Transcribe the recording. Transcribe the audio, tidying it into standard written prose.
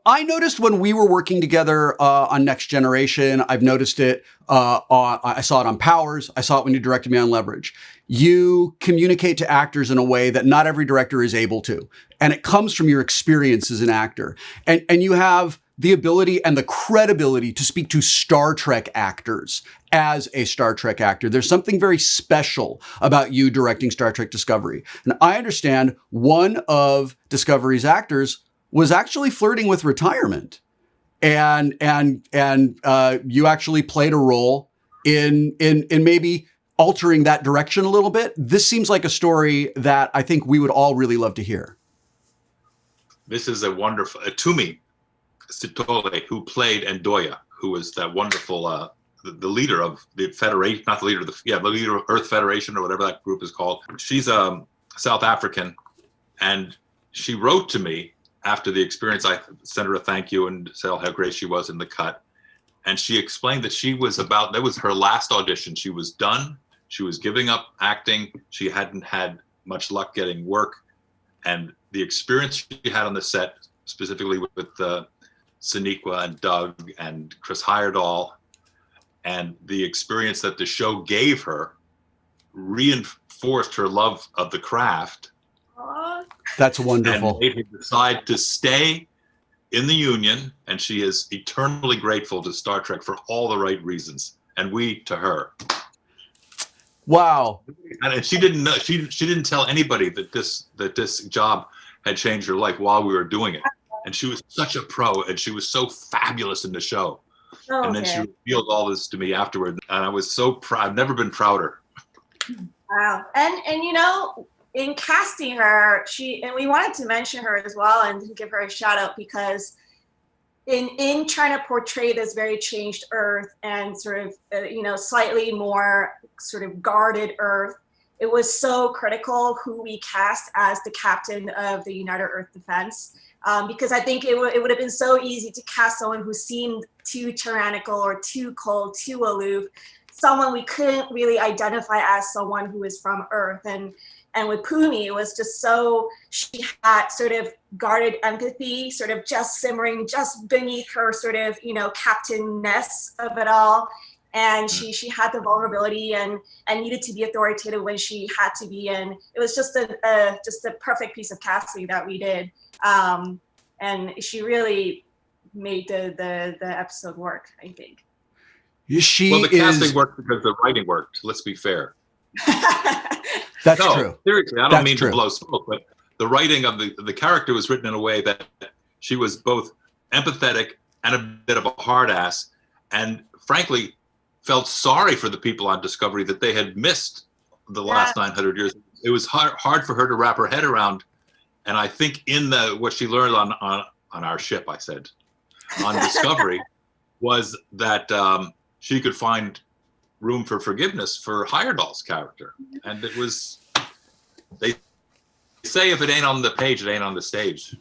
I noticed when we were working together on Next Generation, I've noticed it. I saw it on Powers. I saw it when you directed me on Leverage. You communicate to actors in a way that not every director is able to. And it comes from your experience as an actor. And you have the ability and the credibility to speak to Star Trek actors as a Star Trek actor. There's something very special about you directing Star Trek Discovery. And I understand one of Discovery's actors was actually flirting with retirement. And you actually played a role in maybe altering that direction a little bit. This seems like a story that I think we would all really love to hear. This is a wonderful, Phumzile Sitole, who played Ndoye, who was that wonderful, the leader of the Federation, not the leader of the leader of Earth Federation or whatever that group is called. She's South African, and she wrote to me after the experience. I sent her a thank you and said how great she was in the cut. And she explained that that was her last audition. She was done. She was giving up acting. She hadn't had much luck getting work. And the experience she had on the set, specifically with Sonequa and Doug and Chris Heyerdahl, and the experience that the show gave her reinforced her love of the craft. That's wonderful. And made her decide to stay in the Union, and she is eternally grateful to Star Trek for all the right reasons, and we to her. Wow. And she didn't know. She didn't tell anybody that this job had changed her life while we were doing it. And she was such a pro, and she was so fabulous in the show. Oh, and then she revealed all this to me afterward, and I was so proud. I've never been prouder. Wow. And you know, in casting her, and we wanted to mention her as well and give her a shout out, because in trying to portray this very changed Earth and sort of, slightly more sort of guarded Earth, it was so critical who we cast as the captain of the United Earth Defense. Because I think it would have been so easy to cast someone who seemed too tyrannical or too cold, too aloof, someone we couldn't really identify as someone who is from Earth. And with Phumzile, it was just so, she had sort of guarded empathy, sort of just simmering just beneath her sort of, captain-ness of it all. And she had the vulnerability and needed to be authoritative when she had to be. And it was just a perfect piece of casting that we did. And she really made the episode work, I think. The casting worked because the writing worked. Let's be fair. That's true. Seriously, I don't mean to blow smoke, but the writing of the character was written in a way that she was both empathetic and a bit of a hard ass, and frankly, felt sorry for the people on Discovery that they had missed the last 900 years. It was hard for her to wrap her head around. And I think in what she learned on our ship, I said, on Discovery, was that she could find room for forgiveness for Heyerdahl's character. And it was, they say if it ain't on the page, it ain't on the stage.